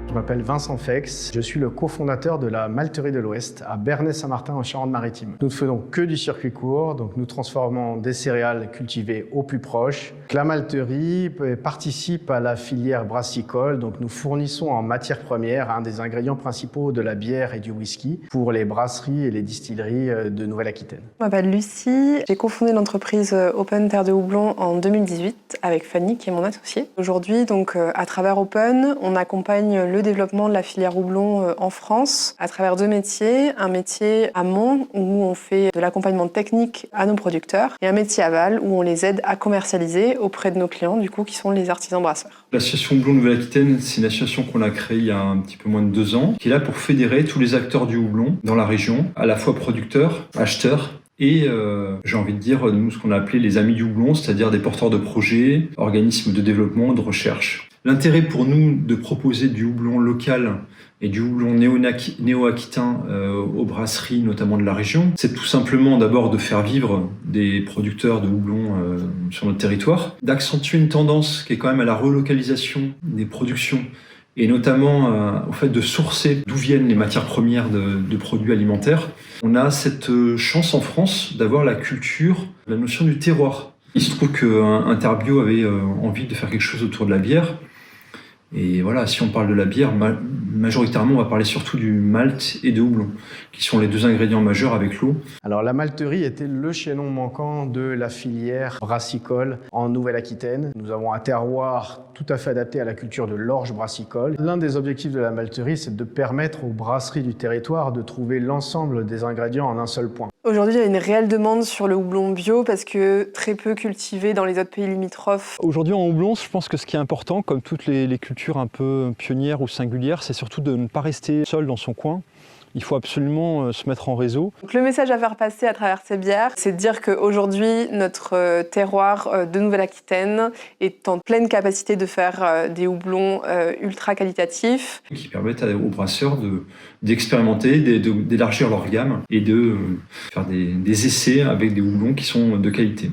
Je m'appelle Vincent Fex, je suis le cofondateur de la Malterie de l'Ouest à Bernay-Saint-Martin en Charente-Maritime. Nous ne faisons que du circuit court, donc nous transformons des céréales cultivées au plus proche. La malterie participe à la filière brassicole, donc nous fournissons en matière première un des ingrédients principaux de la bière et du whisky pour les brasseries et les distilleries de Nouvelle-Aquitaine. Je m'appelle Lucie, j'ai cofondé l'entreprise Open Terre de Houblon en 2018 avec Fanny qui est mon associée. Aujourd'hui, donc, à travers Open, on accompagne le développement de la filière houblon en France à travers deux métiers. Un métier amont où on fait de l'accompagnement technique à nos producteurs et un métier aval où on les aide à commercialiser auprès de nos clients du coup qui sont les artisans brasseurs. L'association Houblon Nouvelle-Aquitaine, c'est une association qu'on a créée il y a un petit peu moins de 2 ans, qui est là pour fédérer tous les acteurs du houblon dans la région, à la fois producteurs, acheteurs, et j'ai envie de dire, nous, ce qu'on a appelé les amis du houblon, c'est-à-dire des porteurs de projets, organismes de développement, de recherche. L'intérêt pour nous de proposer du houblon local et du houblon néo-aquitain aux brasseries, notamment de la région, c'est tout simplement d'abord de faire vivre des producteurs de houblon sur notre territoire, d'accentuer une tendance qui est quand même à la relocalisation des productions et notamment au fait de sourcer d'où viennent les matières premières de produits alimentaires. On a cette chance en France d'avoir la culture, la notion du terroir. Il se trouve qu'un Interbio avait envie de faire quelque chose autour de la bière. Et voilà, si on parle de la bière, majoritairement, on va parler surtout du malt et de houblon, qui sont les deux ingrédients majeurs avec l'eau. Alors la malterie était le chaînon manquant de la filière brassicole en Nouvelle-Aquitaine. Nous avons un terroir tout à fait adapté à la culture de l'orge brassicole. L'un des objectifs de la malterie, c'est de permettre aux brasseries du territoire de trouver l'ensemble des ingrédients en un seul point. Aujourd'hui, il y a une réelle demande sur le houblon bio parce que très peu cultivé dans les autres pays limitrophes. Aujourd'hui en houblon, je pense que ce qui est important, comme toutes les cultures un peu pionnières ou singulières, c'est surtout de ne pas rester seul dans son coin. Il faut absolument se mettre en réseau. Donc, le message à faire passer à travers ces bières, c'est de dire qu'aujourd'hui, notre terroir de Nouvelle-Aquitaine est en pleine capacité de faire des houblons ultra qualitatifs. Qui permettent aux brasseurs d'expérimenter, d'élargir leur gamme et de faire des essais avec des houblons qui sont de qualité.